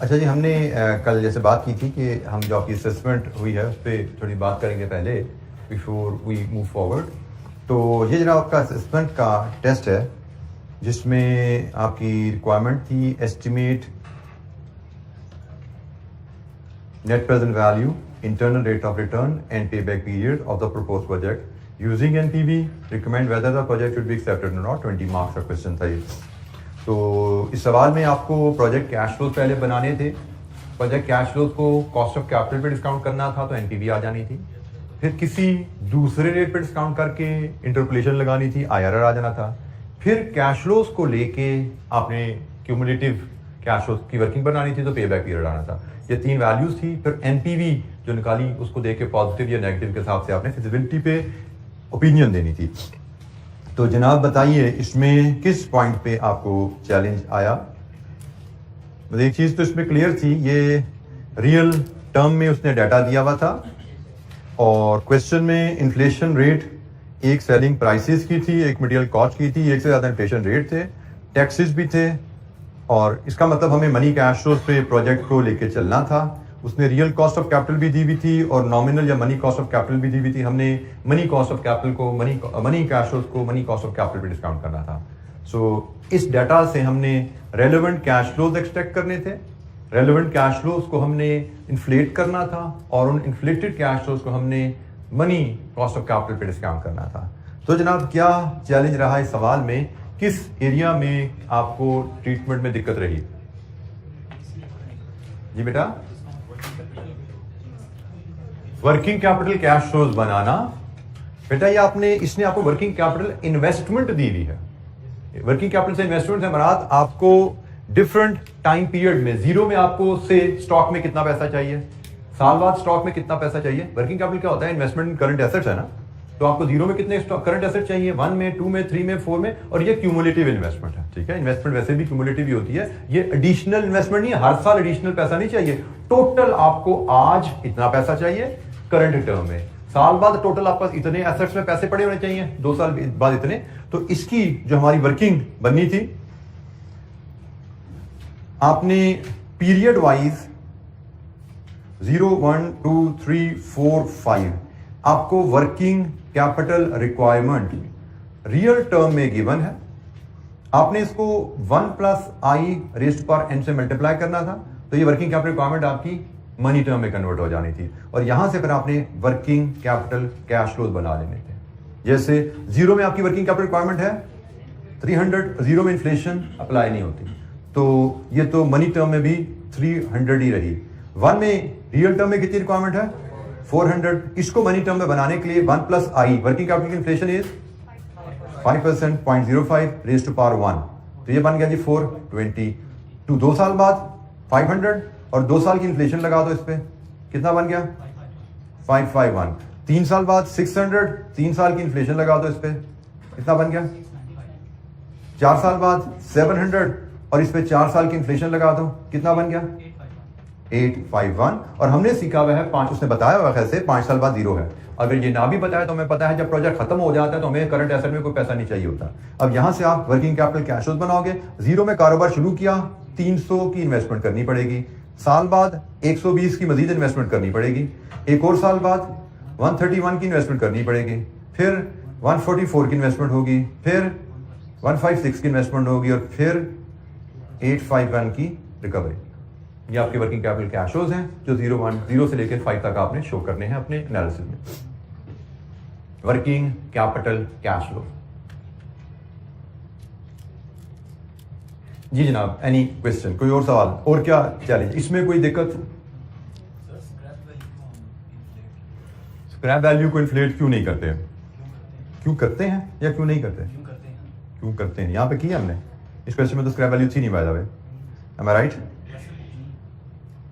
اچھا جی، ہم نے کل جیسے بات کی تھی کہ ہم جو آپ کی اسسمنٹ ہوئی ہے اس پہ تھوڑی بات کریں گے پہلے بیفور وی موو فارورڈ. تو یہ جناب آپ کا اسسمنٹ کا ٹیسٹ ہے جس میں آپ کی ریکوائرمنٹ تھی estimate net present value, internal rate of return and payback period of the proposed project using NPV. Recommend whether the project should be accepted or not. 20 marks کا question تھا یہ. تو اس سوال میں آپ کو پروجیکٹ کیش فلوز پہلے بنانے تھے. پروجیکٹ کیش فلوز کو کاسٹ آف کیپٹل پہ ڈسکاؤنٹ کرنا تھا تو NPV آ جانی تھی. پھر کسی دوسرے ریٹ پہ ڈسکاؤنٹ کر کے انٹرپولیشن لگانی تھی, IRR آ جانا تھا. پھر کیش فلوز کو لے کے آپ نے کیومولیٹو کیش فلوز کی ورکنگ بنانی تھی تو پے بیک پیریڈ آنا تھا. یہ 3 ویلیوز تھی. پھر NPV جو نکالی اس کو دیکھ کے پازیٹیو یا نیگیٹو کے حساب سے آپ نے فیزیبلٹی پہ اوپینین دینی تھی. تو جناب بتائیے اس میں کس پوائنٹ پہ آپ کو چیلنج آیا؟ ایک چیز تو اس میں کلیئر تھی, یہ ریئل ٹرم میں اس نے ڈیٹا دیا ہوا تھا اور کوشچن میں انفلیشن ریٹ ایک سیلنگ پرائسز کی تھی, ایک مٹیریل کاسٹ کی تھی, ایک سے زیادہ انفلیشن ریٹ تھے, ٹیکسز بھی تھے. اور اس کا مطلب ہمیں منی کیش فلوز پہ پروجیکٹ کو لے کے چلنا تھا. اس نے ریئل کاسٹ آف کیپٹل بھی دی ہوئی تھی اور نامنل یا منی کاسٹ آف کیپٹل بھی دی ہوئی تھی. ہم نے منی کاسٹ آف کیپٹل کو منی کیش فلوز کو منی کاسٹ آف کیپٹل پہ ڈسکاؤنٹ کرنا تھا. سو اس ڈیٹا سے ہم نے ریلیونٹ کیش فلوز ایکسٹریکٹ کرنے تھے. ریلیونٹ کیش فلوز کو ہم نے انفلیٹ کرنا تھا اور ان انفلیٹڈ کیش فلوز کو ہم نے منی کاسٹ آف کیپٹل پہ ڈسکاؤنٹ کرنا تھا. تو جناب کیا چیلنج رہا اس سوال میں, کس ایریا میں آپ کو ٹریٹمنٹ میں دقت رہی؟ جی بیٹا, ورکنگ کیپٹل کیش فلوز بنانا. بیٹا یہ اس نے آپ کو ورکنگ کیپٹل انویسٹمنٹ دی ہوئی ہے. ورکنگ کیپٹل سے انویسٹمنٹ سے مراد آپ کو ڈفرنٹ ٹائم پیریڈ میں, زیرو میں آپ کو سے اسٹاک میں کتنا پیسہ چاہیے, سال بعد اسٹاک میں کتنا پیسہ چاہیے. ورکنگ کیپٹل کیا ہوتا ہے؟ انویسٹمنٹ کرنٹ ایسٹس ہے نا. تو آپ کو زیرو میں کتنے کرنٹ ایسٹ چاہیے, 1 میں, 2 میں, 3 میں, 4 میں, اور یہ کیومولیٹو انویسٹمنٹ ہے. ٹھیک ہے, انویسٹمنٹ ویسے بھی کیومولیٹو ہی ہوتی ہے, یہ ایڈیشنل انویسٹمنٹ نہیں ہے. ہر سال ایڈیشنل پیسہ نہیں چاہیے. ٹوٹل آپ کو آج اتنا پیسہ چاہیے کرنٹ ٹرم میں, سال بعد ٹوٹل آپ پاس اتنے ایسٹس میں پیسے پڑے ہونے چاہیے, 2 سال بعد اتنے. تو اس کی جو ہماری ورکنگ بننی تھی, آپ نے پیریڈ وائز 0 1 2 3 4 5 آپ کو working capital requirement real term میں گیون ہے. آپ نے اس کو 1 + i⁻n سے ملٹیپلائی کرنا تھا تو یہ ورکنگ کیپٹل ریکوائرمنٹ آپ کی منی ٹرم میں کنورٹ ہو جانی تھی. اور یہاں سے پھر آپ نے ورکنگ کیپٹل کیش فلوز بنا لینے تھے. جیسے 0 میں آپ کی ورکنگ کیپٹل ریکوائرمنٹ ہے 300, 0 میں انفلیشن اپلائی نہیں ہوتی تو یہ تو منی ٹرم میں بھی 300 ہی رہی. 1 میں ریئل ٹرم میں کتنی ریکوائرمنٹ ہے 400. اس کو منی ٹرم میں بنانے کے لیے 1 + i, ورکنگ کیپٹل کی inflation is 5%, 0.05 raised to power 1. تو یہ بن گیا جی 420. تو 2 سال بعد 500 اور 2 سال کی انفلیشن لگا دو اس پہ, کتنا بن گیا 551. 3 سال بعد 600, 3 سال کی انفلیشن لگا دو اس پہ, کتنا بن گیا. 4 سال بعد 700 اور اس پہ 4 سال کی انفلیشن لگا دو, کتنا بن گیا 851. اور ہم نے سیکھا ہوا ہے 5, اس نے بتایا ہوا خیر سے 5 سال بعد 0 ہے. اگر یہ نہ بھی بتایا تو ہمیں پتا ہے جب پروجیکٹ ختم ہو جاتا ہے تو ہمیں کرنٹ ایسٹ میں کوئی پیسہ نہیں چاہیے ہوتا. اب یہاں سے آپ ورکنگ کیپٹل کیش فلوز بناؤ گے. 0 میں کاروبار شروع کیا, 300 کی انویسٹمنٹ کرنی پڑے گی. سال بعد 120 کی مزید انویسٹمنٹ کرنی پڑے گی. ایک اور سال بعد 131 کی انویسٹمنٹ کرنی پڑے گی. پھر 144 کی انویسٹمنٹ ہوگی, پھر 156 کی انویسٹمنٹ ہوگی اور پھر 851 کی ریکوری. یہ آپ کے ورکنگ کیپٹل کیش فلوز ہیں جو 0 سے لے کے 5 تک آپ نے شو کرنے ہیں اپنے انالیسس میں. Working capital cash flow. جی جناب, اینی کوشچن, کوئی اور سوال, اور کیا چیلنج اس میں, کوئی دقت؟ اسکریپ ویلیو کو انفلیٹ کیوں نہیں کرتے, کیوں کرتے ہیں یا کیوں نہیں کرتے؟ کیوں کرتے ہیں یہاں پہ کیا ہم نے اس کوشچن میں تو اسکریپ ویلیو تھی نہیں by the way, am I right?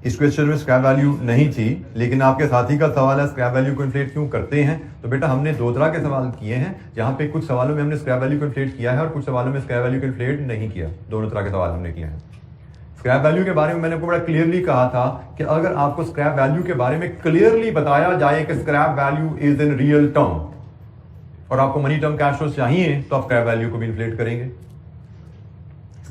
اس کوشچن میں اسکریپ ویلیو نہیں تھی, لیکن آپ کے ساتھی کا سوال ہے اسکریپ ویلیو کو انفلیٹ کیوں کرتے ہیں. تو بیٹا ہم نے 2 طرح کے سوال کیے ہیں, جہاں پہ کچھ سوالوں میں ہم نے اسکریپ ویلیو کو انفلیٹ کیا ہے اور کچھ سوالوں میں اسکریپ ویلیو کو انفلیٹ نہیں کیا. دونوں طرح کے سوال ہم نے کیے ہیں. اسکریپ ویلیو کے بارے میں نے آپ کو بڑا کلیئرلی کہا تھا کہ اگر آپ کو اسکریپ ویلیو کے بارے میں کلیئرلی بتایا جائے کہ scrap value is in real term اور آپ کو منی ٹرم کیش فلوز چاہیے تو آپ اسکریپ ویلیو کو بھی انفلیٹ کریں گے.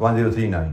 1039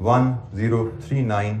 1039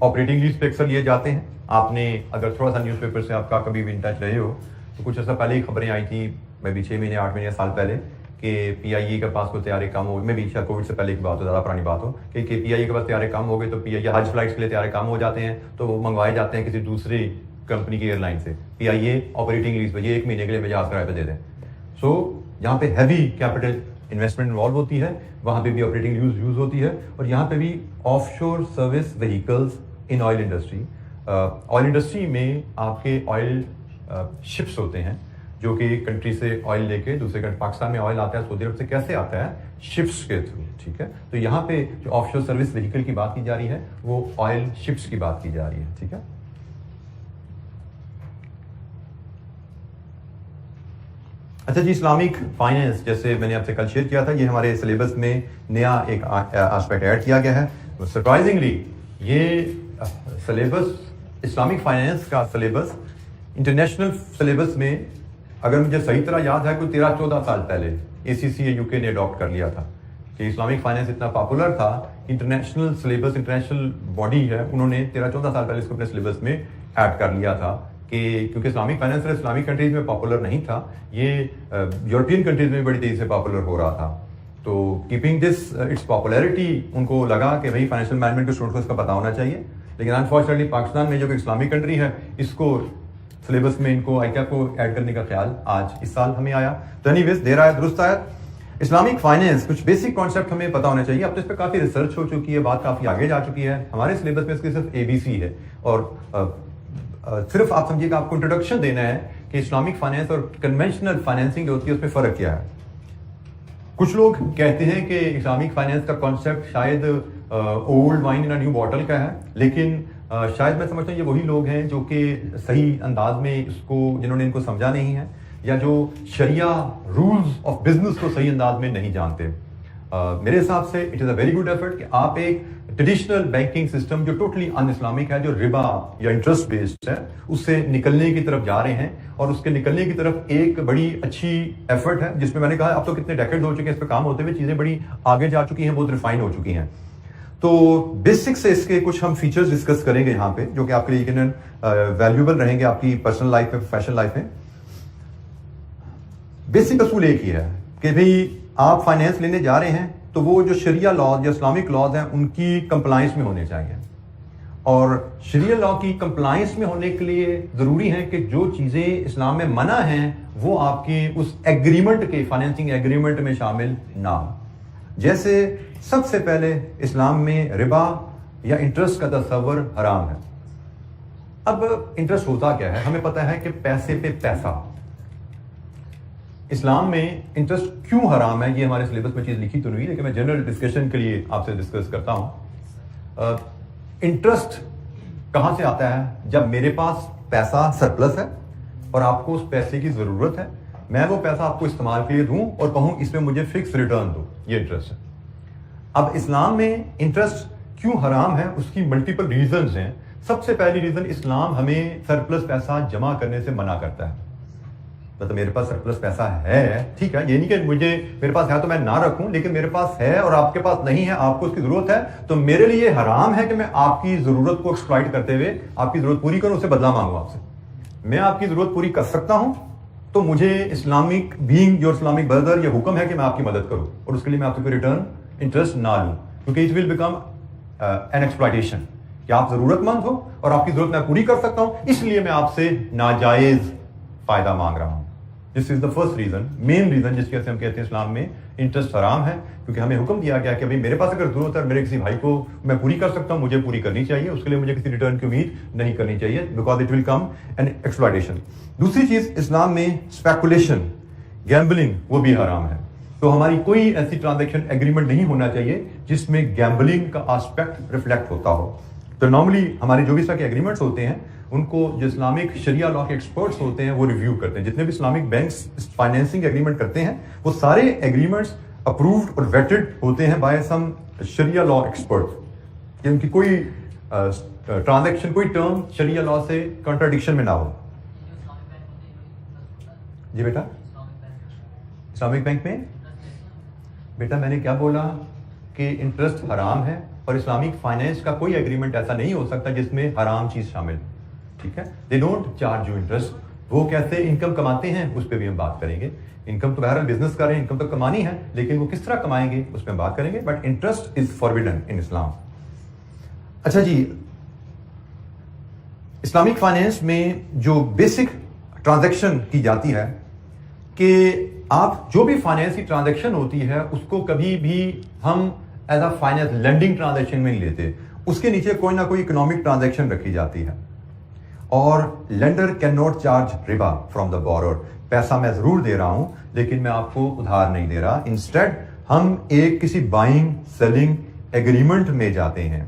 آپریٹنگ لیز پہ اکثر لیے جاتے ہیں. آپ نے اگر تھوڑا سا نیوز پیپر سے آپ کا کبھی بھی ان ٹچ رہے ہو تو کچھ عرصہ پہلے ہی خبریں آئی تھیں, میں بھی 6 مہینے 8 مہینے سال پہلے, کہ پی آئی اے کے پاس کوئی طیارے کم ہو, میں بھی شاید کووڈ سے پہلے کی بات ہو, زیادہ پرانی بات ہو, کہ پی آئی اے کے پاس طیارے کم ہو گئے تو پی آئی اے حج فلائٹس کے لیے طیارے کم ہو جاتے ہیں تو وہ منگوائے جاتے ہیں کسی دوسری کمپنی کی ایئر لائن سے. پی آئی اے آپریٹنگ لیز پہ, یہ 1 مہینے کے لیے جہاز کرائے پہ دے دیں. سو جہاں پہ ہیوی کیپٹل انویسٹمنٹ انوالو ہوتی ہے وہاں پہ بھی آپریٹنگ لیز یوز ہوتی ہے. اور یہاں پہ بھی آف شور service vehicles in oil industry. Oil industry میں آپ کے آئل شپس ہوتے ہیں جو کہ ایک کنٹری سے آئل لے کے دوسرے کنٹری, پاکستان میں آئل آتا ہے سعودی عرب سے کیسے آتا ہے, شپس کے تھرو. ٹھیک ہے, تو یہاں پہ جو آف شور سروس وہیکل کی بات کی جا رہی ہے وہ آئل شپس کی بات کی جا رہی ہے. ٹھیک ہے, اچھا جی, اسلامک فائنینس جیسے میں نے آپ سے کل شیئر کیا تھا, یہ ہمارے سلیبس میں نیا ایک آسپیکٹ ایڈ کیا گیا ہے. سرپرائزنگلی یہ سلیبس, اسلامک فائنینس کا سلیبس انٹرنیشنل سلیبس میں اگر مجھے صحیح طرح یاد ہے کوئی 13-14 سال پہلے اے سی سی یو کے نے اڈاپٹ کر لیا تھا. کہ اسلامک فائنینس اتنا پاپولر تھا, انٹرنیشنل سلیبس, انٹرنیشنل باڈی ہے, انہوں نے 13-14 سال پہلے اس کو اپنے سلیبس میں ایڈ کر لیا تھا. کہ کیونکہ اسلامک فائنینس اسلامک کنٹریز میں پاپولر نہیں تھا, یہ یورپین کنٹریز میں بڑی تیزی سے پاپولر ہو رہا تھا. تو کیپنگ دس اٹس پاپولیرٹی, ان کو لگا کہ بھائی فائنینشیل مینجمنٹ کے اسٹوڈنٹ کو اس کا پتہ ہونا چاہیے. لیکن انفارچونیٹلی پاکستان میں جو کہ اسلامک کنٹری ہے اس کو سلیبس میں ان کو آئی کیپ کو ایڈ کرنے کا خیال آج اس سال ہمیں آیا. تو اینی ویز دیر آیا درست آیا. اسلامک فائنینس کچھ بیسک کانسیپٹ ہمیں پتہ ہونا چاہیے. اب تو اس پہ کافی ریسرچ ہو چکی ہے, بات کافی آگے جا چکی ہے. ہمارے سلیبس میں اس کی صرف ABC ہے, اور صرف آپ سمجھیے کہ آپ کو انٹروڈکشن دینا ہے کہ اسلامک فائنینس اور کنونشنل فائنینسنگ جو ہوتی ہے اس میں فرق کیا ہے. کچھ لوگ کہتے ہیں کہ اسلامک فائنینس کا کانسیپٹ شاید اولڈ وائن ان نیو باٹل کا ہے, لیکن شاید میں سمجھتا ہوں یہ وہی لوگ ہیں جو کہ صحیح انداز میں اس کو, جنہوں نے ان کو سمجھا نہیں ہے, یا جو شریعہ رولز آف بزنس کو صحیح انداز میں نہیں جانتے. میرے حساب سے it is a very good effort کہ آپ ایک ٹریڈیشنل بینکنگ سسٹم جو ٹوٹلی ان اسلامک ہے, جو ربا یا انٹرسٹ بیسڈ ہے, اس سے نکلنے کی طرف جا رہے ہیں. اور اس کے نکلنے کی طرف ایک بڑی اچھی ایفرٹ ہے جس میں نے کہا اب تو کتنے ڈیکیڈ ہو چکے ہیں اس پہ کام ہوتے ہوئے, چیزیں بڑی آگے جا چکی ہیں, بہت ریفائن ہو چکی ہیں. تو بیسک سے اس کے کچھ ہم فیچرز ڈسکس کریں گے یہاں پہ, جو کہ آپ کے لیے یقیناً ویلیوبل رہیں گے آپ کی پرسنل لائف میں, پروفیشنل لائف میں. بیسک اصول ایک ہی ہے کہ بھئی آپ فائنینس لینے جا رہے ہیں تو وہ جو شریعہ لاز یا اسلامک لاز ہیں ان کی کمپلائنس میں ہونے چاہیے. اور شریعہ لا کی کمپلائنس میں ہونے کے لیے ضروری ہے کہ جو چیزیں اسلام میں منع ہیں وہ آپ کی اس ایگریمنٹ کے, فائنینسنگ ایگریمنٹ میں شامل نہ ہو. جیسے سب سے پہلے اسلام میں ربا یا انٹرسٹ کا تصور حرام ہے. اب انٹرسٹ ہوتا کیا ہے, ہمیں پتا ہے کہ پیسے پہ پیسہ. اسلام میں انٹرسٹ کیوں حرام ہے یہ ہمارے سلیبس میں چیز لکھی تو نہیں, لیکن میں جنرل ڈسکشن کے لیے آپ سے ڈسکس کرتا ہوں. انٹرسٹ کہاں سے آتا ہے؟ جب میرے پاس پیسہ سرپلس ہے اور آپ کو اس پیسے کی ضرورت ہے, میں وہ پیسہ آپ کو استعمال کے لیے دوں اور کہوں اس میں مجھے فکس ریٹرن دو, یہ انٹرسٹ ہے. اب اسلام میں انٹرسٹ کیوں حرام ہے اس کی ملٹیپل ریزنز ہیں. سب سے پہلی ریزن, اسلام ہمیں سرپلس پیسہ جمع کرنے سے منع کرتا ہے. مطلب میرے پاس سرپلس پیسہ ہے, ٹھیک ہے, یہ نہیں کہ میرے پاس ہے تو میں نہ رکھوں, لیکن میرے پاس ہے اور آپ کے پاس نہیں ہے, آپ کو اس کی ضرورت ہے, تو میرے لیے حرام ہے کہ میں آپ کی ضرورت کو ایکسپلائٹ کرتے ہوئے آپ کی ضرورت پوری کروں, اسے بدلہ مانگوں آپ سے. میں آپ کی ضرورت پوری کر سکتا ہوں تو مجھے Islamic being your Islamic brother یہ حکم ہے کہ میں آپ کی مدد کروں, اور اس کے لیے میں آپ سے کوئی ریٹرن انٹرسٹ نہ لوں, کیونکہ it will become an exploitation کہ آپ ضرورت مند ہو اور آپ کی ضرورت میں پوری کر سکتا ہوں, اس لیے میں آپ سے ناجائز فائدہ مانگ رہا ہوں. This is the first reason, main reason جس کی وجہ سے ہم کہتے ہیں اسلام میں انٹرسٹ حرام ہے, کیونکہ ہمیں حکم دیا گیا کہ بھائی میرے پاس اگر ضرورت ہے میرے کسی بھائی کو میں پوری کر سکتا ہوں, مجھے پوری کرنی چاہیے, اس کے لیے مجھے کسی ریٹرن کی امید نہیں کرنی چاہیے, because it will come in exploitation. دوسری چیز, اسلام میں اسپیکولیشن, گیمبلنگ وہ بھی حرام ہے. تو ہماری کوئی ایسی ٹرانزیکشن ایگریمنٹ نہیں ہونا چاہیے جس میں گیمبلنگ کا آسپیکٹ ریفلیکٹ ہوتا ہو. تو نارملی ہمارے جو بھی اس طرح کے ایگریمنٹس ہوتے ہیں ان کو جو اسلامک شریعہ لا کے ایکسپرٹس ہوتے ہیں وہ ریویو کرتے ہیں. جتنے بھی اسلامک بینکس فائنینسنگ ایگریمنٹ کرتے ہیں وہ سارے ایگریمنٹس اپرووڈ اور ویٹڈ ہوتے ہیں by some Shariah law expert, کہ ان کی کوئی ٹرانزیکشن, کوئی ٹرم شریعہ لا سے کنٹراڈکشن میں نہ ہو. جی بیٹا, اسلامک بینک میں بیٹا میں نے کیا بولا کہ انٹرسٹ حرام ہے اور اسلامک فائنینس کا کوئی ایگریمنٹ ایسا نہیں ہو سکتا جس میں حرام چیز شامل، ٹھیک ہے. They don't charge you interest. وہ کیسے انکم کماتے ہیں اس پہ بھی ہم بات کریں گے. انکم تو بہرحال بزنس کر رہے ہیں، انکم تو کمانی ہے، لیکن وہ کس طرح کمائیں گے اس پہ ہم بات کریں گے. بٹ انٹرسٹ از فاربیڈن ان اسلام. اچھا جی، اسلامک فائنینس میں جو بیسک ٹرانزیکشن کی جاتی ہے کہ آپ جو بھی فائنینس کی ٹرانزیکشن ہوتی ہے اس کو کبھی بھی ہم as a finance lending transaction میں نہیں لیتے. اس کے نیچے کوئی نہ کوئی اکنامک ٹرانزیکشن رکھی جاتی ہے. اور لینڈر کین ناٹ چارج ربا فرام دا بورر. پیسہ میں ضرور دے رہا ہوں لیکن میں آپ کو ادھار نہیں دے رہا. انسٹیڈ ہم ایک کسی بائنگ سیلنگ ایگریمنٹ میں جاتے ہیں.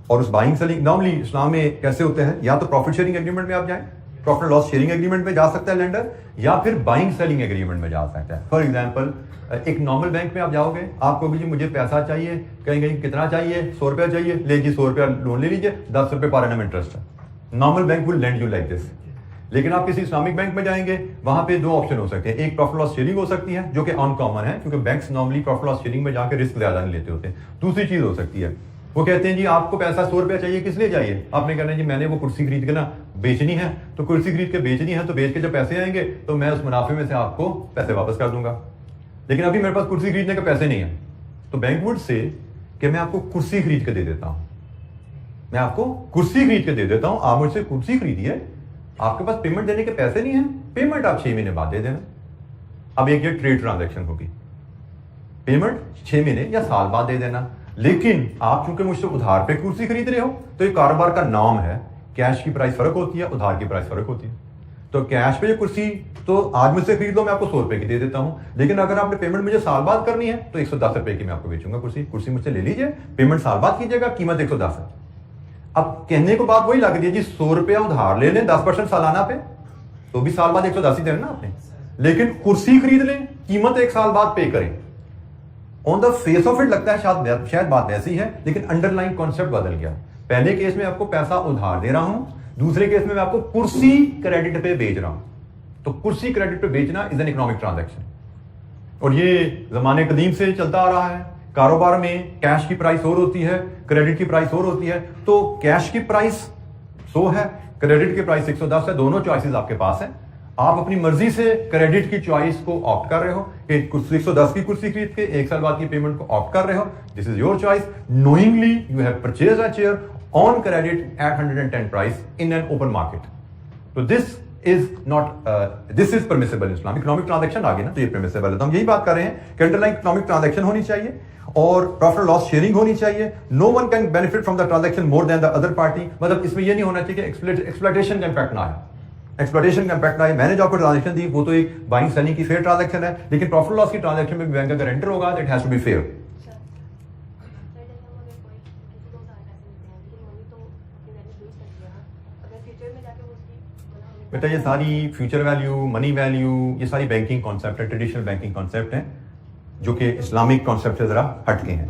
اور اس بائنگ سیلنگ نارملی اسلام میں کیسے ہوتے ہیں، یا تو پروفٹ شیئرنگ ایگریمنٹ میں آپ جائیں، پروفٹ لاس شیئرنگ ایگریمنٹ میں جا سکتا ہے لینڈر، یا پھر بائنگ سیلنگ ایگریمنٹ میں جا سکتا ہے. فار ایگزامپل ایک نارمل بینک میں آپ جاؤ گے، آپ کو بھی جی مجھے پیسہ چاہیے، کہیں گے کتنا چاہیے، 100 روپیہ چاہیے، لے جی 100 روپیہ لون لے لیجیے، 10 روپے پر اینم انٹرسٹ ہے. Normal bank will lend you like this. لیکن آپ کسی اسلامک بینک میں جائیں گے، وہاں پہ 2 آپشن ہو سکتے ہیں. ایک پروفٹ لاس شیئرنگ ہو سکتی ہے جو کہ ان کامن ہے کیونکہ banks normally profit loss sharing میں جا کے رسک زیادہ نہیں لیتے ہوتے. دوسری چیز ہو سکتی ہے وہ کہتے ہیں جی آپ کو پیسہ 100 روپیہ چاہیے، کس لیے چاہیے؟ آپ نے کہنا ہے جی میں نے وہ کرسی خرید کے نا بیچنی ہے، تو کرسی خرید کے بیچنی ہے تو بیچ کے جب پیسے آئیں گے تو میں اس منافع میں سے آپ کو پیسے واپس کر دوں گا. لیکن ابھی میرے پاس کرسی خریدنے کے پیسے نہیں ہیں، تو بینک وڈ سے کہ میں آپ کو کرسی خرید کے دے دیتا ہوں، میں آپ کو کرسی خرید کے دے دیتا ہوں، آپ مجھ سے کرسی خریدیے، آپ کے پاس پیمنٹ دینے کے پیسے نہیں ہیں، پیمنٹ آپ 6 مہینے بعد دے دینا. اب ایک یہ ٹریڈ ٹرانزیکشن ہوگی، پیمنٹ 6 مہینے یا سال بعد دے دینا. لیکن آپ چونکہ مجھ سے ادھار پہ کرسی خرید رہے ہو تو یہ کاروبار کا نام ہے، کیش کی پرائس فرق ہوتی ہے، ادھار کی پرائس فرق ہوتی ہے. تو کیش پہ یہ کرسی تو آج مجھ سے خرید لو، میں آپ کو 100 روپے کی دے دیتا ہوں. لیکن اگر آپ نے پیمنٹ مجھے سال بعد کرنی ہے تو 110 روپے کی میں آپ کو بیچوں گا کرسی. کرسی مجھ سے لے لیجیے، پیمنٹ سال بعد کیجیے گا، قیمت 110 ہے. اب کہنے کو بات وہی لگ رہی ہے جی 100 روپیہ ادھار لے لیں 10% سالانہ پہ تو بھی سال بعد 110 ہی دینا نا آپ نے. لیکن کرسی خرید لیں، قیمت 1 سال بعد پے کریں. آن دا فیس آف اٹ لگتا ہے شاید بات ایسی ہے، لیکن انڈر لائن کانسیپٹ بدل گیا. پہلے کیس میں آپ کو پیسہ ادھار دے رہا ہوں، دوسرے کیس میں آپ کو کرسی کریڈٹ پہ بیچ رہا ہوں. تو کرسی کریڈٹ پہ بیچنا از این اکنامک ٹرانزیکشن، اور یہ زمانے قدیم سے چلتا آ رہا ہے. کاروبار میں کیش کی پرائس اور ہوتی ہے، کریڈٹ کی پرائس اور ہوتی ہے. تو کیش کی پرائس 100 ہے، کریڈٹ کی پرائس 110 ہے، دونوں چوائسز آپ کے پاس ہیں. آپ اپنی مرضی سے کریڈٹ کی چوائس کو آپٹ کر رہے ہو کہ 110 کی کرسی خرید کے 1 سال بعد کی پیمنٹ کو آپٹ کر رہے ہو. This is your choice. Knowingly you have purchase a chair on credit at 110 price in an open market. تو this is permissible in Islam. Economic transaction آ گئی نا تو یہ پرمیسیبل ہے. تو ہم یہی بات کر رہے ہیں کہ انڈر لائن اکنامک ٹرانزیکشن ہونی چاہیے اور پروفٹ لاس شیئرنگ ہونی چاہیے. No one can benefit from the transaction more than the other party. مطلب اس میں یہ نہیں ہونا چاہیے کہ ایکسپلائٹیشن کا امپیکٹ نہ آئے. ایکسپلائٹیشن کا امپیکٹ نہ آئے. میں نے جو آپ کو ٹرانزیکشن دی وہ تو ایک بائنگ سیلنگ کی فیئر ٹرانزیکشن ہے، لیکن پروفٹ لاس کی ٹرانزیکشن میں بھی بینک کا گارنٹر ہوگا. It has to be fair. بیٹا یہ ساری فیوچر ویلیو، منی ویلیو، یہ ساری بینکنگ کانسیپٹ ہے، ٹریڈیشنل بینکنگ کانسیپٹ ہیں جو کہ اسلامک کانسیپٹ سے ذرا ہٹ کے ہیں.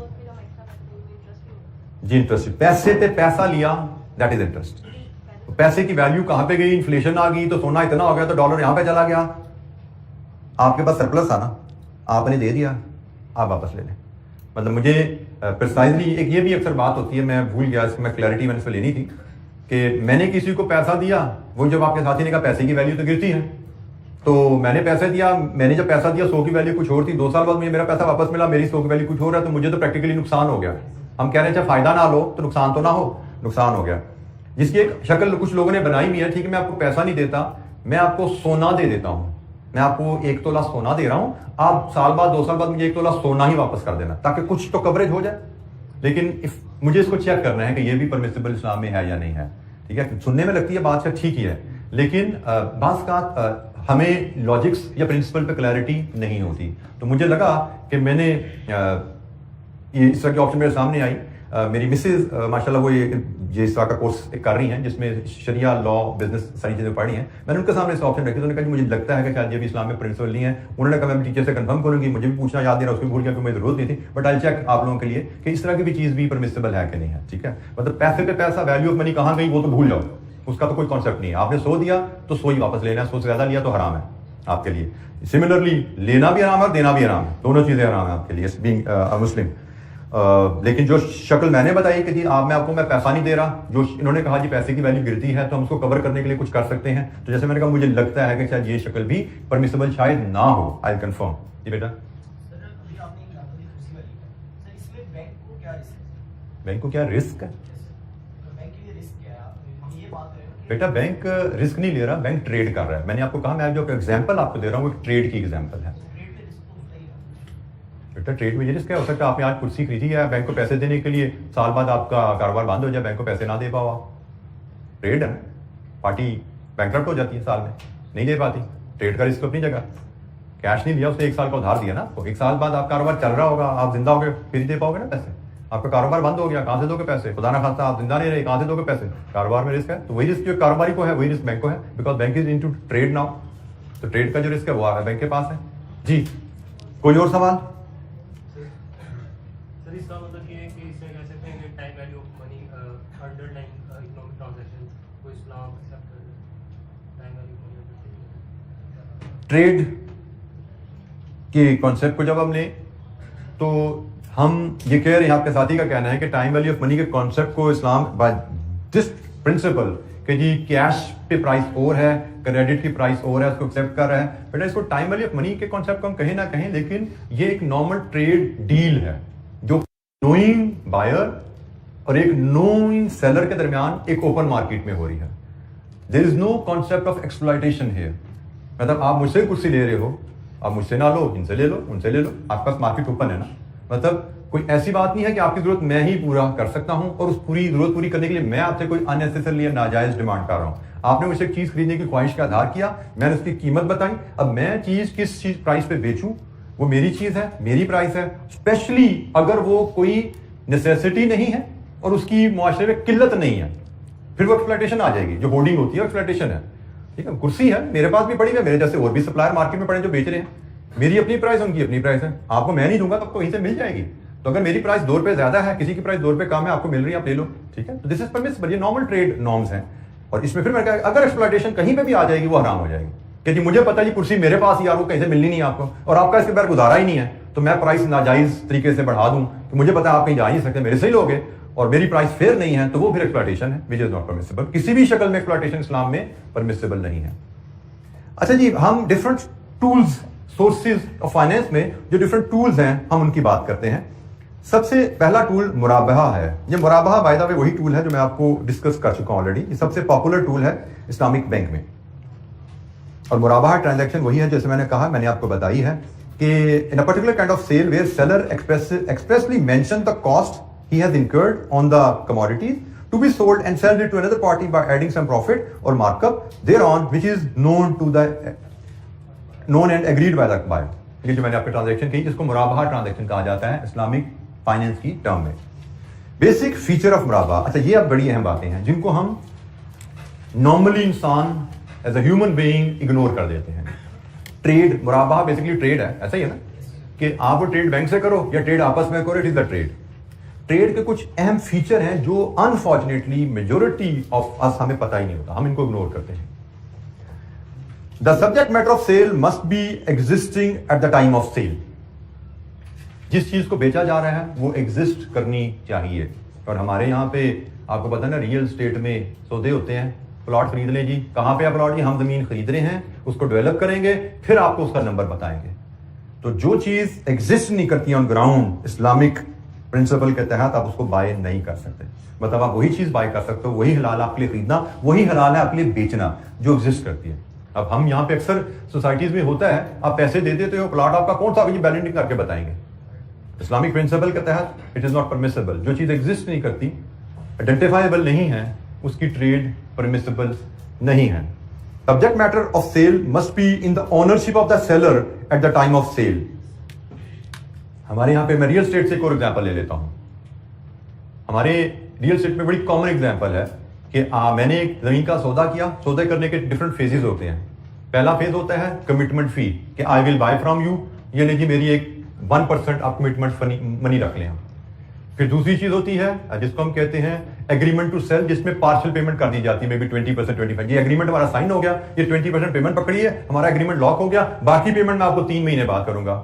جی انٹرسٹ، پیسے پہ پیسہ لیا دیٹ از انٹرسٹ. پیسے کی ویلیو کہاں پہ گئی؟ انفلیشن آ گئی تو سونا اتنا ہو گیا تو ڈالر یہاں پہ چلا گیا. آپ کے پاس سرپلس تھا نا، آپ نے دے دیا، آپ واپس لے لیں. مطلب مجھے پرسائزلی ایک یہ بھی اکثر بات ہوتی ہے، میں بھول گیا اس میں کلیئرٹی میں نے اس پہ لینی تھی کہ میں نے کسی کو پیسہ دیا، وہ جب آپ کے ساتھی نے کہا پیسے کی ویلیو تو گرتی ہے، تو میں نے پیسے دیا، میں نے جب پیسہ دیا 100 کی ویلیو کچھ اور تھی، 2 سال بعد مجھے میرا پیسہ واپس ملا، میری 100 کی ویلیو کچھ اور ہے، تو مجھے تو پریکٹیکلی نقصان ہو گیا. ہم کہہ رہے ہیں چاہے فائدہ نہ لو تو نقصان تو نہ ہو، نقصان ہو گیا. جس کی ایک شکل کچھ لوگوں نے بنائی بھی ہے، ٹھیک ہے میں آپ کو پیسہ نہیں دیتا، میں آپ کو سونا دے دیتا ہوں، میں آپ کو 1 تولہ سونا دے رہا ہوں، آپ سال بعد 2 سال بعد مجھے 1 تولہ سونا ہی واپس کر دینا تاکہ کچھ تو کوریج ہو جائے. لیکن مجھے اس کو چیک کرنا ہے کہ یہ بھی پرمیسیبل اسلام میں ہے یا نہیں ہے. ٹھیک ہے، سننے میں لگتی ہے بات ٹھیک ہی ہے، لیکن بعض کا ہمیں لاجکس یا پرنسپل پہ کلیئرٹی نہیں ہوتی. تو مجھے لگا کہ میں نے یہ اس طرح کی آپشن میرے سامنے آئی. میری مسز ماشاء اللہ وہ یہ اس طرح کا کورس کر رہی ہیں جس میں شریعہ لا بزنس ساری چیزیں پڑھی ہیں. میں نے ان کے سامنے اس آپشن رکھی تو انہوں نے کہا مجھے لگتا ہے کہ شاید یہ بھی اسلام میں پرنسپل نہیں ہے. انہوں نے کہا میں ٹیچر سے کنفرم کروں گی، مجھے بھی پوچھنا یاد نہیں رہا، اس کو بھول گیا کہ مجھے ضرورت نہیں تھی، بٹ آئی چیک آپ لوگوں کے لیے کہ اس طرح کی بھی چیز بھی پرمیسیبل ہے کہ نہیں ہے. ٹھیک ہے، مطلب پیسے پہ پیسہ، ویلیو آف منی کہاں گئی وہ تو بھول جاؤ، اس کا تو کوئی کانسیپٹ نہیں ہے. آپ نے 100 دیا تو 100 ہی واپس لینا ہے، 100 سے زیادہ لیا تو حرام ہے آپ کے لیے. سملرلی لینا بھی حرام ہے، دینا بھی حرام ہے، دونوں چیزیں حرام ہیں آپ کے لیے بینگ مسلم. لیکن جو شکل میں نے بتائی کہ جی میں آپ کو میں پیسہ نہیں دے رہا، جو انہوں نے کہا جی پیسے کی ویلیو گرتی ہے تو ہم اس کو کور کرنے کے لیے کچھ کر سکتے ہیں، تو جیسے میں نے کہا مجھے لگتا ہے کہ شاید یہ شکل بھی پرمیسیبل شاید نہ ہو. آئی کنفرم. جی بیٹا. بینک کو کیا رسک ہے؟ بیٹا بینک رسک نہیں لے رہا، بینک ٹریڈ کر رہا ہے. میں نے آپ کو کہا میں جو ایگزامپل آپ کو دے رہا ہوں وہ ٹریڈ کی ایگزامپل ہے. بیٹا ٹریڈ میں یہ رسک ہے، ہو سکتا ہے آپ نے آج کرسی خریدی ہے، بینک کو پیسے دینے کے لیے سال بعد آپ کا کاروبار بند ہو جائے، بینک کو پیسے نہ دے پاؤ آپ. ٹریڈ ہے، پارٹی بینکرپٹ ہو جاتی ہے سال میں، نہیں دے پاتی. ٹریڈ کا رسک اپنی جگہ. کیش نہیں لیا، اس نے 1 سال کا ادھار دیا نا آپ کو، 1 سال بعد آپ کاروبار چل رہا ہوگا، آپ زندہ ہو گئے پھر ہی دے پاؤ گے نا پیسے. آپ کا کاروبار بند ہو گیا، کہاں سے دو گے پیسے؟ خدا نہ خواستہ آپ زندہ نہیں رہے، کہاں سے دو گے پیسے؟ کاروبار میں رسک ہے. تو وہی رسک جو کاروباری کو ہے وہی رسک بینک کو ہے، because bank is into trade now. تو ٹریڈ کا جو رسک ہے وہ بینک کے پاس ہے. جی کوئی اور سوال؟ ٹریڈ کے کانسیپٹ کو جب ہم لیں تو ہم یہ کہہ رہے ہیں، آپ کے ساتھی کا کہنا ہے کہ ٹائم ویلیو آف منی کے کانسیپٹ کو اسلام بائی دس پرنسپل کہ جی کیش پہ پرائس اور ہے، کریڈٹ کی پرائس اور ہے، اس کو ایکسیپٹ کر رہا ہے. بیٹا اس کو ٹائم ویلیو آف منی کے کانسیپٹ کو ہم کہیں نہ کہیں، لیکن یہ ایک نارمل ٹریڈ ڈیل ہے جو نوئنگ بائر اور ایک نوئنگ سیلر کے درمیان ایک اوپن مارکیٹ میں ہو رہی ہے. دیر از نو کانسیپٹ آف ایکسپلائٹیشن ہیئر. مطلب آپ مجھ سے کرسی لے رہے ہو، آپ مجھ سے نہ لو، ان سے لے لو، ان سے لے لو، آپ کا مارکیٹ اوپن ہے نا. مطلب کوئی ایسی بات نہیں ہے کہ آپ کی ضرورت میں ہی پورا کر سکتا ہوں اور اس پوری ضرورت پوری کرنے کے لیے میں آپ سے کوئی اننیسیسری ناجائز ڈیمانڈ کر رہا ہوں. آپ نے مجھ سے ایک چیز خریدنے کی خواہش کا اظہار کیا، میں نے اس کی قیمت بتائی، اب میں چیز کس چیز پرائس پہ بیچوں وہ میری چیز ہے، میری پرائس ہے. اسپیشلی اگر وہ کوئی نیسیسٹی نہیں ہے اور اس کی معاشرے میں قلت نہیں ہے، پھر وہ ایکسپلائٹیشن آ جائے گی. جو ہولڈنگ ہوتی ہے ایکسپلائٹیشن ہے. ٹھیک ہے، کرسی ہے میرے پاس بھی پڑی ہے، میرے جیسے اور بھی سپلائر مارکیٹ میں پڑے جو بیچ رہے ہیں. میری اپنی پرائس، ان کی اپنی پرائس ہے. آپ کو میں نہیں دوں گا تو آپ کو وہیں سے مل جائے گی. تو اگر میری پرائس 2 روپے زیادہ ہے، کسی کی پرائس 2 روپے کم ہے، آپ کو مل رہی ہے، آپ لے لو. ٹھیک ہے، تو دس از پرمیسبل. یہ نارمل ٹریڈ نارمس ہیں. اور اس میں پھر میں کہا اگر ایکسپلائٹیشن کہیں پہ بھی آ جائے گی وہ حرام ہو جائے گی کہ جی مجھے پتا جی کرسی میرے پاس ہی، آپ کو کہیں سے ملنی نہیں آپ کو، اور آپ کا اس کے بغیر گزارا ہی نہیں ہے، تو میں پرائس ناجائز طریقے سے بڑھا دوں کہ مجھے پتا آپ کہیں جا نہیں سکتے، میرے سے ہی لوگے اور میری پرائس فیئر نہیں ہے، تو وہ پھر ایکسپلائٹیشن ہے which is not permissible. کسی بھی شکل میں ایکسپلائٹیشن اسلام میں پرمیسیبل نہیں ہے. اچھا جی، ہم different tools, sources of finance میں جو ڈفرنٹ ٹولز ہیں ہم ان کی بات کرتے ہیں. سب سے پہلا ٹول مرابحہ ہے. یہ مرابحہ بائی دا وے وہی ٹول ہے جو میں آپ کو ڈسکس کر چکا ہوں آلریڈی. یہ سب سے پاپولر ٹول ہے اسلامک بینک میں. اور مرابحہ ٹرانزیکشن وہی ہے جیسے میں نے کہا، میں نے آپ کو بتائی ہے کہ in a particular kind of sale where seller expressly mention the cost he has incurred on the commodities to be sold and sell it to another party by adding some profit or markup thereon which is known and agreed by the buyer. یہ جو میں نے آپ کے transaction کی جس کو مرابحہ transaction کہا جاتا ہے اسلامک فائنینس کی ٹرم میں. بیسک فیچر آف مرابحہ. اچھا یہ اب بڑی اہم باتیں ہیں جن کو ہم نارملی انسان as a human being ignore کر دیتے ہیں. ٹریڈ، مرابحہ بیسکلی ٹریڈ ہے، ایسا ہی ہے نا کہ آپ وہ ٹریڈ بینک سے کرو یا ٹریڈ آپس میں کرو، it is the trade. Trade کے کچھ اہم فیچر ہیں جو انفارچونیٹلی میجورٹی آف اس ہمیں پتہ ہی نہیں ہوتا، ہم ان کو اگنور کرتے ہیں. The subject matter of sale must be existing at the time of sale. جس چیز کو بیچا جا رہا ہے وہ ایگزسٹ کرنی چاہیے. اور ہمارے یہاں پہ آپ کو پتہ نا ریئل اسٹیٹ میں سودے ہوتے ہیں. پلاٹ خرید لیں جی، کہاں پہ پلاٹ؟ جی ہم زمین خرید رہے ہیں، اس کو ڈیولپ کریں گے، پھر آپ کو اس کا نمبر بتائیں گے. تو جو چیز ایگزسٹ نہیں کرتی آن گراؤنڈ اسلامک پرنسپل کے تحت آپ اس کو بائی نہیں کر سکتے. مطلب آپ وہی چیز بائی کر سکتے ہو، وہی حلال آپ کے لیے خریدنا، وہی حلال ہے آپ کے لیے بیچنا جو ایگزسٹ کرتی ہے. اب ہم یہاں پہ اکثر سوسائٹیز میں ہوتا ہے آپ پیسے دے دیتے ہو، پلاٹ آپ کا کون سا بیلنسنگ کر کے بتائیں گے. اسلامک پرنسپل کے تحت اٹ از ناٹ پرمیسیبل. جو چیز ایگزسٹ نہیں کرتی، آئیڈینٹیفائیبل نہیں ہے، اس کی ٹریڈ پرمیسیبل نہیں ہے. Subject matter of sale must be in the ownership of the seller at the time of sale. ہمارے یہاں پہ میں ریئل اسٹیٹ سے ایک اور ایگزامپل لے لیتا ہوں. ہمارے ریئل اسٹیٹ میں بڑی کامن ایگزامپل ہے کہ میں نے ایک زمین کا سودا کیا. سودا کرنے کے ڈفرنٹ فیزز ہوتے ہیں. پہلا فیز ہوتا ہے کمٹمنٹ فی کہ آئی ول بائی فرام یو، یعنی کہ میری ایک 1% آپ کمٹمنٹ منی رکھ لیں. پھر دوسری چیز ہوتی ہے جس کو ہم کہتے ہیں ایگریمنٹ ٹو سیل، جس میں پارشل پیمنٹ کر دی جاتی ہے، مے بی 20%، 25%. یہ ایگریمنٹ ہمارا سائن ہو گیا، یہ 20% پیمنٹ پکڑی ہے، ہمارا ایگریمنٹ لاک ہو گیا، باقی پیمنٹ میں آپ کو 3 مہینے بعد کروں گا.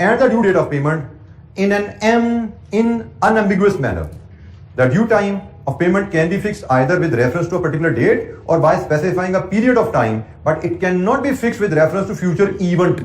and the due date of payment in an unambiguous manner. The due time of payment can be fixed either with reference to a particular date or by specifying a period of time, but it cannot be fixed with reference to future event.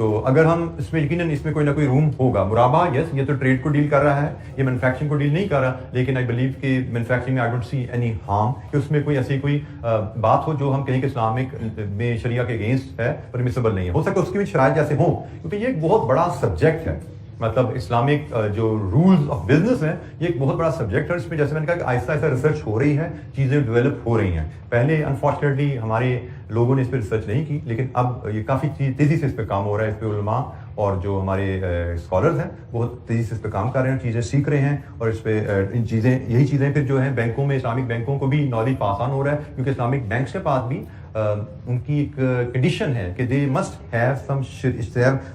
تو اگر ہم اس میں یقیناً اس میں کوئی نہ کوئی روم ہوگا. مرابہ یس یہ تو ٹریڈ کو ڈیل کر رہا ہے, یہ مینوفیکچرنگ کو ڈیل نہیں کر رہا, لیکن آئی بلیو کہ مینوفیکچرنگ میں I don't see any harm کہ اس میں کوئی ایسی کوئی بات ہو جو ہم کہیں کہ اسلامک میں شریعہ کے اگینسٹ ہے, پرمیسیبل نہیں ہے. ہو سکتا ہے اس کی بھی شرائط جیسے ہوں, کیونکہ یہ ایک بہت بڑا سبجیکٹ ہے. مطلب اسلامک جو رولز آف بزنس ہیں یہ ایک بہت بڑا سبجیکٹ ہے. اس میں جیسے میں نے کہا کہ آہستہ آہستہ ریسرچ ہو رہی ہے, چیزیں ڈیولپ ہو رہی ہیں. پہلے انفارچونیٹلی ہمارے لوگوں نے اس پہ ریسرچ نہیں کی, لیکن اب یہ کافی تیزی سے اس پہ کام ہو رہا ہے. اس پہ علماء اور جو ہمارے اسکالرز ہیں بہت تیزی سے اس پہ کام کر رہے ہیں, چیزیں سیکھ رہے ہیں, اور اس پہ ان چیزیں یہی چیزیں پھر جو ہیں بینکوں میں, اسلامک بینکوں کو بھی نالج پاس آن ہو رہا ہے, کیونکہ اسلامک بینکس کے پاس بھی ان کی ایک کنڈیشن ہے کہ they must have some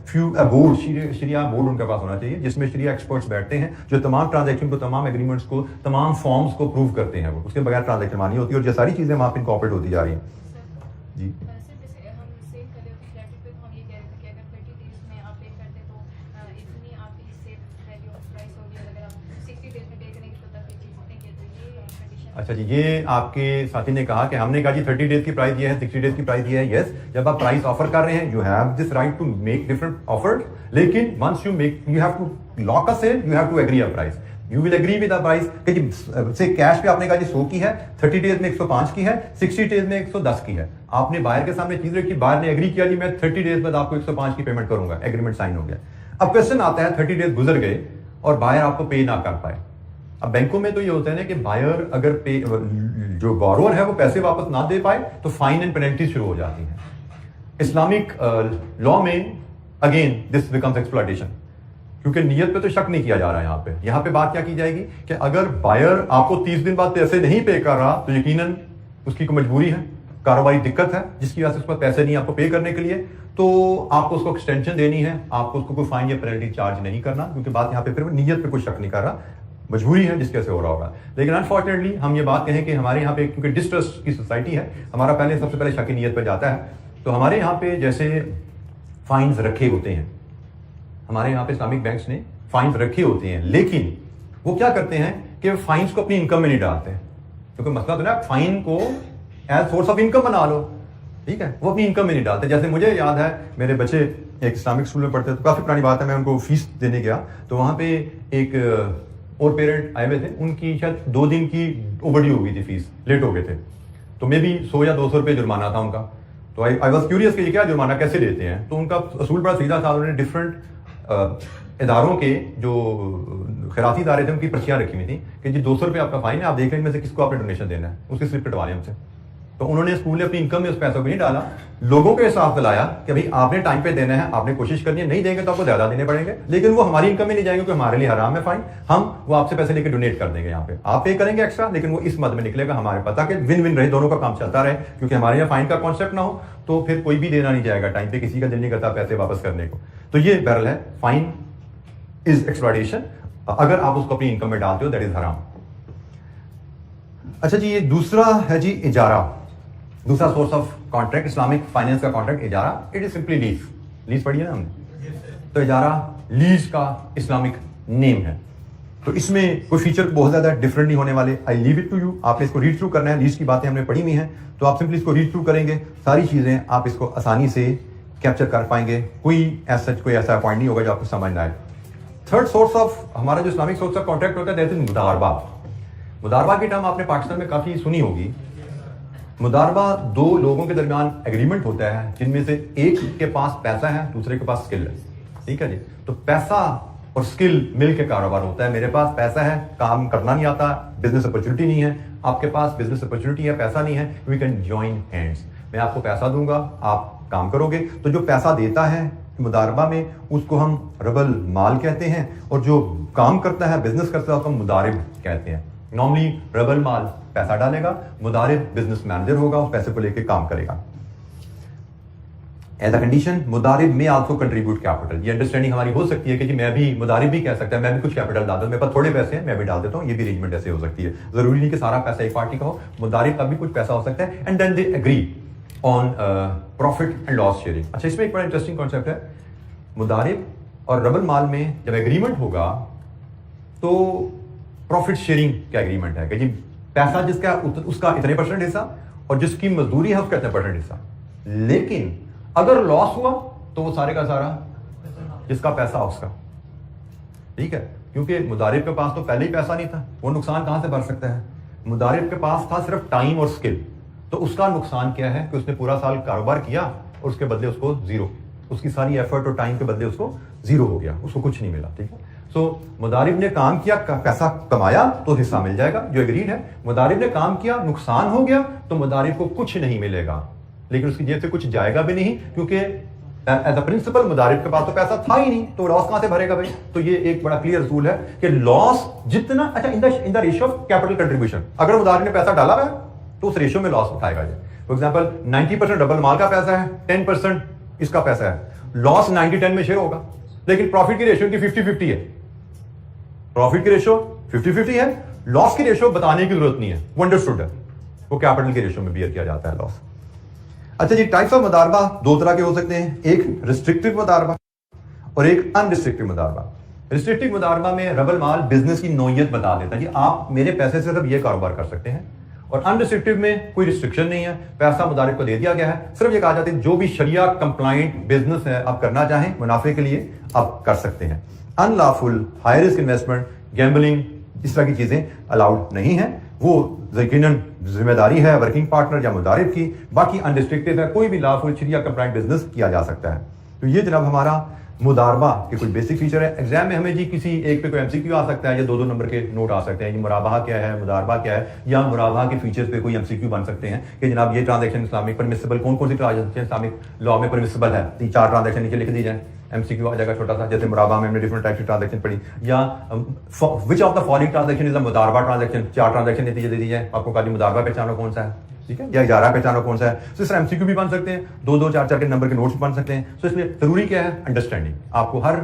few board, شریعہ بورڈ ان کے پاس ہونا چاہیے جس میں شریعہ ایکسپرٹس بیٹھتے ہیں جو تمام ٹرانزیکشن کو, تمام ایگریمنٹس کو, تمام فارمز کو اپروو کرتے ہیں. وہ اس کے بغیر ٹرانزیکشن مانی ہوتی ہے, اور یہ ساری چیزیں وہاں پہ انکارپوریٹ ہوتی جا رہی ہیں. جی اچھا جی, یہ آپ کے ساتھی نے کہا کہ ہم نے کہا جی 30 ڈیز کی پرائز یہ ہے, 60 ڈیز کی پرائز یہ ہے. یس, جب آپ پرائز آفر کر رہے ہیں you have this right to make different offer, لیکن once you have to lock a sale, you have to agree a price. You will agree with a price کہ جی سے کیش پہ آپ نے کہا جی 100 کی ہے, 30 ڈیز میں 105 کی ہے, 60 ڈیز میں 110 کی ہے. آپ نے بائر کے سامنے چیز رکھی, بائر نے ایگری کیا جی میں 30 ڈیز بعد آپ کو 105 کی پیمنٹ کروں گا, ایگریمنٹ سائن ہو گیا. اب کوشچن آتا ہے 30 ڈیز گزر گئے اور بائر آپ کو پے نہ کر پائے. اب بینکوں میں تو یہ ہوتا ہے نا کہ بائر اگر جو بورور ہے وہ پیسے واپس نہ دے پائے تو فائن اینڈ پینلٹی شروع ہو جاتی ہیں. اسلامک لا میں اگین دس بیکمز ایکسپلائٹیشن, کیونکہ نیت پہ تو شک نہیں کیا جا رہا ہے. یہاں پہ بات کیا کی جائے گی کہ اگر بائر آپ کو 30 دن بعد پیسے نہیں پے کر رہا تو یقیناً اس کی کوئی مجبوری ہے, کاروباری دقت ہے جس کی وجہ سے اس پر پیسے نہیں آپ کو پے کرنے کے لیے, تو آپ کو اس کو ایکسٹینشن دینی ہے. آپ کو اس کو کوئی فائن یا پینلٹی چارج نہیں کرنا, کیونکہ بات یہاں پہ پھر نیت پہ کوئی شک نہیں کر رہا, مجبوری ہے جس کے سے ہو رہا ہوگا. لیکن انفارچونیٹلی ہم یہ بات کہیں کہ ہمارے یہاں پہ کیونکہ ڈسٹرسٹ کی سوسائٹی ہے, ہمارا پہلے سب سے پہلے شک نیت پہ جاتا ہے. تو ہمارے یہاں پہ جیسے فائنز رکھے ہوتے ہیں, ہمارے یہاں پہ اسلامک بینکس نے فائنز رکھے ہوتے ہیں, لیکن وہ کیا کرتے ہیں کہ فائنز کو اپنی انکم میں نہیں ڈالتے, کیونکہ مسئلہ تو نا فائن کو ایز سورس آف انکم بنا لو, ٹھیک ہے, وہ اپنی انکم میں نہیں ڈالتے. جیسے مجھے یاد ہے میرے بچے ایک اسلامک اسکول میں پڑھتے, تو کافی پرانی بات ہے, میں ان کو فیس دینے گیا تو وہاں پہ ایک اور پیرنٹ آئے ہوئے تھے, ان کی شاید 2 دن کی اوور ڈیو ہو گئی تھی, فیس لیٹ ہو گئے تھے, تو میں بھی 100 یا 200 روپے جرمانہ تھا ان کا. تو آئی واز کیوریس کہ یہ کیا جرمانہ کیسے دیتے ہیں. تو ان کا اصول بڑا سیدھا تھا, انہوں نے ڈفرنٹ اداروں کے جو خیراتی ادارے تھے ان کی پرچیاں رکھی ہوئی تھیں کہ جی 200 روپے آپ کا فائن ہے, آپ دیکھ لیں ان میں سے کس کو آپ نے ڈونیشن دینا ہے, اس کی سلپ کٹوا لیں ہم سے. تو انہوں نے اسکول نے اپنی انکم میں اس پیسوں کو نہیں ڈالا, لوگوں کے احساس دلایا کہ بھائی آپ نے ٹائم پہ دینا ہے, آپ نے کوشش کرنی ہے, نہیں دیں گے تو آپ کو زیادہ دینے پڑیں گے, لیکن وہ ہماری انکم میں نہیں جائیں گے کیونکہ ہمارے لیے حرام ہے فائن, ہم وہ آپ سے پیسے لے کے ڈونیٹ کر دیں گے. یہاں پہ آپ پے کریں گے ایکسٹرا, لیکن وہ اس مد میں نکلے گا ہمارے پتہ کہ ون ون رہے, دونوں کا کام چلتا رہے, کیونکہ ہمارے یہاں فائن کا کانسیپٹ نہ ہو تو پھر کوئی بھی دینا نہیں جائے گا ٹائم پہ, کسی کا دل نہیں کرتا پیسے واپس کرنے کو. تو یہ بہرحال ہے, فائن از ایکسپلائٹیشن, اگر آپ اس کو اپنی انکم میں ڈالتے ہو دیٹ از حرام. اچھا جی, یہ دوسرا ہے جی اجارہ, دوسرا source of contract Islamic finance کا کانٹریکٹ اجارہ. It is simply lease. Lease پڑھی ہے نا ہم نے, تو اجارہ لیز کا اسلامک نیم ہے. تو اس میں کوئی فیچر بہت زیادہ ڈفرنٹ نہیں ہونے والے. آئی لیو اٹ ٹو یو, آپ نے اس کو ریڈ تھرو کرنا ہے. لیز کی باتیں ہم نے پڑھی ہوئی ہیں, تو آپ سمپلی اس کو ریڈ تھرو کریں گے, ساری چیزیں آپ اس کو آسانی سے کیپچر کر پائیں گے. کوئی ایسا پوائنٹ نہیں ہوگا جو آپ کو سمجھ نہ آئے. تھرڈ سورس آف ہمارا جو اسلامک سورس آف کانٹریکٹ ہوتا ہے دیٹ از مداربہ. مداربہ کی ٹرم آپ نے پاکستان میں کافی سنی ہوگی. مداربہ 2 لوگوں کے درمیان ایگریمنٹ ہوتا ہے جن میں سے ایک کے پاس پیسہ ہے, دوسرے کے پاس اسکل ہے, ٹھیک ہے جی. تو پیسہ اور اسکل مل کے کاروبار ہوتا ہے. میرے پاس پیسہ ہے, کام کرنا نہیں آتا, بزنس اپرچونٹی نہیں ہے, آپ کے پاس بزنس اپرچونٹی ہے, پیسہ نہیں ہے, وی کین جوائن ہینڈس. میں آپ کو پیسہ دوں گا, آپ کام کرو گے. تو جو پیسہ دیتا ہے مداربہ میں اس کو ہم رب المال کہتے ہیں, اور جو کام کرتا ہے بزنس کرتا ہے اس کو ہم مدارب کہتے ہیں. نارملی رب المال پیسہ ڈالے گا, مدارب بزنس مینیجر ہوگا, اس پیسے کو لے کے کام کرے گا. ایز اے کنڈیشن مدارب میں آلسو کنٹریبیوٹ کیپٹل. یہ انڈرسٹینڈنگ ہماری ہو سکتی ہے کہ جی میں بھی مدارب بھی کہہ سکتا ہے, میں بھی کچھ کیپٹل ڈال دوں, میرے پاس تھوڑے پیسے ہیں میں بھی ڈال دیتا ہوں. یہ بھی ارینجمنٹ ایسے ہو سکتی ہے, ضروری نہیں کہ سارا پیسہ ایک پارٹی کا ہو. مدارب کا بھی کچھ پیسہ ہو سکتا ہے, and then they agree on profit and loss sharing. اچھا, اس میں ایک بڑا انٹرسٹنگ کانسیپٹ ہے. مدارب اور رب المال میں جب ایگریمنٹ ہوگا تو پروفٹ شیئرنگ کا ایگریمنٹ ہے کہ جی پیسہ جس کا اس کا اتنے % حصہ, اور جس کی مزدوری ہے اس کا اتنے % حصہ. لیکن اگر لاس ہوا تو وہ سارے کا سارا جس کا پیسہ اس کا, ٹھیک ہے, کیونکہ مضارب کے پاس تو پہلے ہی پیسہ نہیں تھا, وہ نقصان کہاں سے بھر سکتا ہے؟ مضارب کے پاس تھا صرف ٹائم اور اسکل, تو اس کا نقصان کیا ہے کہ اس نے پورا سال کاروبار کیا اور اس کے بدلے اس کو زیرو, اس کی ساری ایفرٹ اور ٹائم کے بدلے اس کو زیرو ہو گیا, اس کو کچھ نہیں ملا, ٹھیک ہے. سو مضارب نے کام کیا, پیسہ کمایا تو حصہ مل جائے گا جو ایگریڈ ہے. مضارب نے کام کیا, نقصان ہو گیا تو مضارب کو کچھ نہیں ملے گا, لیکن اس کی جیب سے کچھ جائے گا بھی نہیں, کیونکہ ایز اے پرنسپل مضارب کے پاس تو پیسہ تھا ہی نہیں, تو لاس کہاں سے بھرے گا بھائی؟ تو یہ ایک بڑا کلیئر اصول ہے کہ لاس جتنا, اچھا in the ratio of capital contribution, اگر مضارب نے پیسہ ڈالا ہوا ہے تو اس ریشیو میں لاس اٹھائے گا. فار ایگزامپل 90% ڈبل مال کا پیسہ ہے, 10% اس کا پیسہ ہے, لاس 90-10 میں شیئر ہوگا, لیکن پروفٹ کی ریشیو کی 50-50 ہے, پروفٹ کی ریشیو 50-50 ہے, لاس کی ریشیو بتانے کی ضرورت نہیں ہے, وہ انڈرسٹوڈ ہے, وہ کیپٹل کی ریشیو میں بیئر کیا جاتا ہے لاس. اچھا جی, ٹائپس آف مضاربہ دو طرح کے ہو سکتے ہیں, ایک ریسٹرکٹیو مضاربہ اور ایک ان ریسٹرکٹیو مضاربہ. ریسٹرکٹیو مضاربہ میں رب المال بزنس کی نوعیت بتا دیتا ہے, جی آپ میرے پیسے سے صرف یہ کاروبار کر سکتے ہیں, اور ان ریسٹرکٹیو میں کوئی ریسٹرکشن نہیں ہے, پیسہ مضارب کو دے دیا گیا ہے, صرف یہ کہا جاتا ہے جو بھی شریعہ کمپلائنٹ بزنس ہے آپ کرنا چاہیں منافع کے لیے آپ کر سکتے ہیں. Unlawful high risk investment, gambling, اس طرح کی چیزیں الاؤڈ نہیں ہیں, وہ یقیناً ذمہ داری ہے ورکنگ پارٹنر یا مضارب کی. باقی انریسٹرکٹیڈ ہے, کوئی بھی لافل شریعہ کمپلائنٹ بزنس کیا جا سکتا ہے. تو یہ جناب ہمارا مضاربہ کے کچھ بیسک فیچر ہے. ایگزام میں ہمیں جی کسی ایک پہ کوئی ایم سی کیو آ سکتا ہے یا 2-2 نمبر کے نوٹ آ سکتے ہیں, یہ مرابحہ کیا ہے, مضاربہ کیا ہے, یا مرابحہ کے فیچرز پہ کوئی ایم سی کیو بن سکتے ہیں کہ جناب یہ ٹرانزیکشن اسلامک پرمیسیبل, کون کون سی ٹرانزیکشن اسلامک لا میں پرمیسیبل ہے, 3-4 ٹرانزیکشن نیچے لکھ دی جائیں, ایم سی کیو آ جائے گا چھوٹا سا. جیسے مرابحہ میں ہم نے ڈفرنٹ ٹائپ کی ٹرانزیکشن پڑھی, یا which of the following transaction is a مضاربہ ٹرانزیکشن, 4 ٹرانزیکشن نتیجے دے دی جائیں, آپ کو کہا مضاربہ پہچانو کون سا ہے, ٹھیک ہے, یا اجارہ پہچانو کون سا ہے. تو اس طرح ایم سی کیو بھی بن سکتے ہیں, 2-2, 4-4 کے نمبر کے نوٹس بن سکتے ہیں. تو اس لیے ضروری کیا ہے, انڈرسٹینڈنگ, آپ کو ہر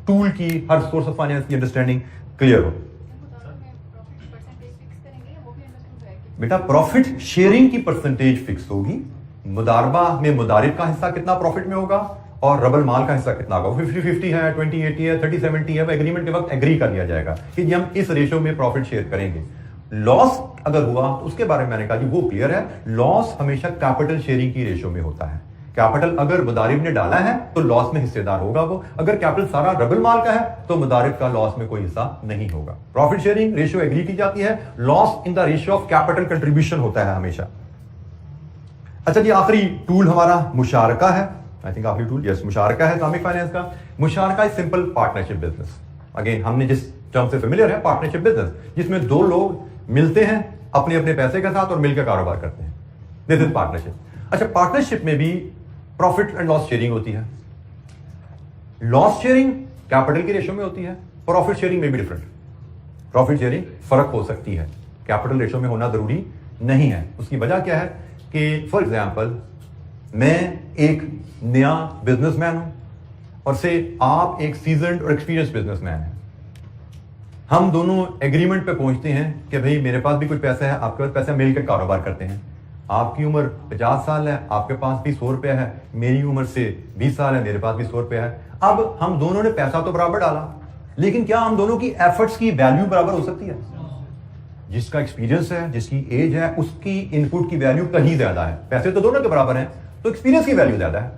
ٹول کی, ہر سورس آف فائنینس کی انڈرسٹینڈنگ کلیئر ہو. بیٹا پروفٹ شیئرنگ کی پرسنٹیج فکس ہوگی, مضاربہ میں مضارب کا حصہ کتنا پروفٹ میں ہوگا اور رب المال کا حصہ کتنا ہوگا, 50-50 ہے, 20-80 ہے, 30-70 ہے, وہ ایگریمنٹ کے وقت ایگری کر لیا جائے گا کہ جی ہم اس ریشو میں پروفٹ شیئر کریں گے. لاس اگر ہوا تو اس کے بارے میں نے کہا جی وہ کلیئر ہے, لاس ہمیشہ کیپٹل شیئرنگ کی ریشو میں ہوتا ہے. کیپٹل اگر مضارب نے ڈالا ہے تو لاس میں حصے دار ہوگا وہ, اگر کیپٹل سارا رب المال کا ہے تو مضارب کا لاس میں کوئی حصہ نہیں ہوگا. پروفٹ شیئرنگ ریشو ایگری کی جاتی ہے, loss in the ratio of capital contribution ہوتا ہے ہمیشہ. اچھا جی, آخری ٹول ہمارا مشارکہ ہے. آئی تھنک آخری ٹول یس مشارکہ ہے اسلامک فائنینس کا. مشارکہ is simple partnership business. Again ہم نے جس ٹرم سے فیملیئر ہے, پارٹنرشپ بزنس, جس میں 2 لوگ ملتے ہیں اپنے اپنے پیسے کے ساتھ اور مل کے کاروبار کرتے ہیں, دس از پارٹنرشپ. اچھا, پارٹنرشپ میں بھی پروفٹ اینڈ لاس شیئرنگ ہوتی ہے. لاس شیئرنگ کیپٹل کی ریشو میں ہوتی ہے, پروفٹ شیئرنگ میں بھی ڈفرنٹ. پروفٹ شیئرنگ فرق ہو سکتی ہے, کیپٹل ریشو میں ہونا ضروری نہیں ہے. اس کی وجہ کیا ہے کہ فار ایگزامپل میں ایک نیا بزنس مین ہوں اور سے آپ ایک سیزنڈ اور ایکسپیرینس بزنس مین ہیں. ہم دونوں ایگریمنٹ پہ پہنچتے ہیں کہ بھئی میرے پاس بھی کوئی پیسہ ہے, آپ کے پاس پیسہ, مل کے کاروبار کرتے ہیں. آپ کی عمر 50 سال ہے, آپ کے پاس بھی 100 روپیہ ہے, میری عمر سے 20 سال ہے, میرے پاس بھی 100 روپیہ ہے. اب ہم دونوں نے پیسہ تو برابر ڈالا, لیکن کیا ہم دونوں کی ایفرٹس کی ویلیو برابر ہو سکتی ہے؟ جس کا ایکسپیرینس ہے, جس کی ایج ہے, اس کی ان پٹ کی ویلیو کہیں زیادہ ہے. پیسے تو دونوں کے برابر ہیں تو ایکسپیرینس کی ویلیو زیادہ ہے.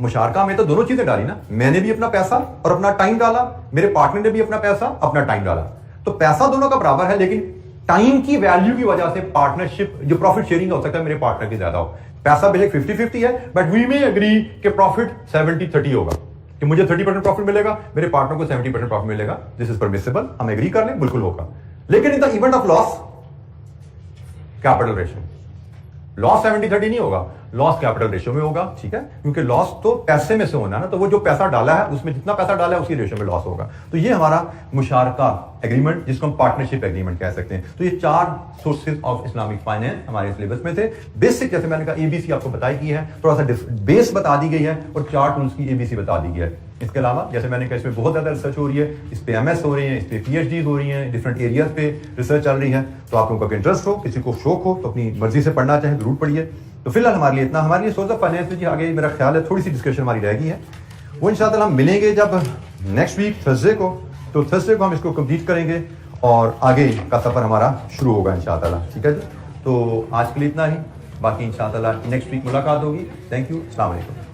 مشارکہ میں تو دونوں چیزیں ڈالی نا, میں نے بھی اپنا پیسہ اور اپنا ٹائم ڈالا, میرے پارٹنر نے بھی اپنا پیسہ اپنا ٹائم ڈالا, تو پیسہ دونوں کا برابر ہے, لیکن ٹائم کی ویلیو کی وجہ سے پارٹنرشپ جو پروفٹ شیئرنگ ہو سکتا ہے میرے پارٹنر کی زیادہ ہو. پیسہ بے شک 50-50 ہے, بٹ وی میں اگری کہ پروفٹ 70-30 ہوگا, کہ مجھے 30% پروفٹ ملے گا, میرے پارٹنر کو 70% پروفٹ ملے گا. دس از پرمیسیبل, ہم ایگری کر لیں, بالکل ہوگا. لیکن in the event of loss capital ratio, loss 70-30 نہیں ہوگا, لاس کیپٹل ریشو میں ہوگا. ٹھیک ہے, کیونکہ لاس تو پیسے میں سے ہونا ہے نا, تو وہ جو پیسہ ڈالا ہے اس میں جتنا پیسہ ڈالا ہے اسی ریشو میں لاس ہوگا. تو یہ ہمارا مشارکہ ایگریمنٹ, جس کو ہم پارٹنرشپ ایگریمنٹ کہہ سکتے ہیں. تو یہ 4 سورسز آف اسلامک فائنینس ہمارے سلیبس میں تھے. بیسک جیسے میں نے کہا ABC آپ کو بتائی گئی ہے, تھوڑا سا بیس بتا دی گئی ہے, اور 4 ٹولس کی ABC بتا دی گئی ہے. اس کے علاوہ جیسے میں نے کہا اس میں بہت زیادہ ریسرچ ہو رہی ہے, اس پہ MS ہو رہی ہیں, اس پہ PhDs ہو رہی ہیں, ڈفرنٹ ایریاز پہ ریسرچ چل رہی ہے. تو آپ لوگوں کا انٹرسٹ ہو, کسی کو شوق ہو تو اپنی مرضی سے پڑھنا چاہے ضرور پڑھیے. تو فی الحال ہمارے لیے اتنا. ہمارے لیے سورس آف فائنینس میں جی آگے میرا خیال ہے تھوڑی سی ڈسکشن ہماری رہ گئی ہے, وہ انشاءاللہ ہم ملیں گے جب نیکسٹ ویک تھرسڈے کو. تو تھرسڈے کو ہم اس کو کمپلیٹ کریں گے اور آگے کا سفر ہمارا شروع ہوگا انشاءاللہ. ٹھیک ہے جی, تو آج کے لیے اتنا ہی, باقی انشاءاللہ نیکسٹ ویک ملاقات ہوگی. تھینک یو, السلام علیکم.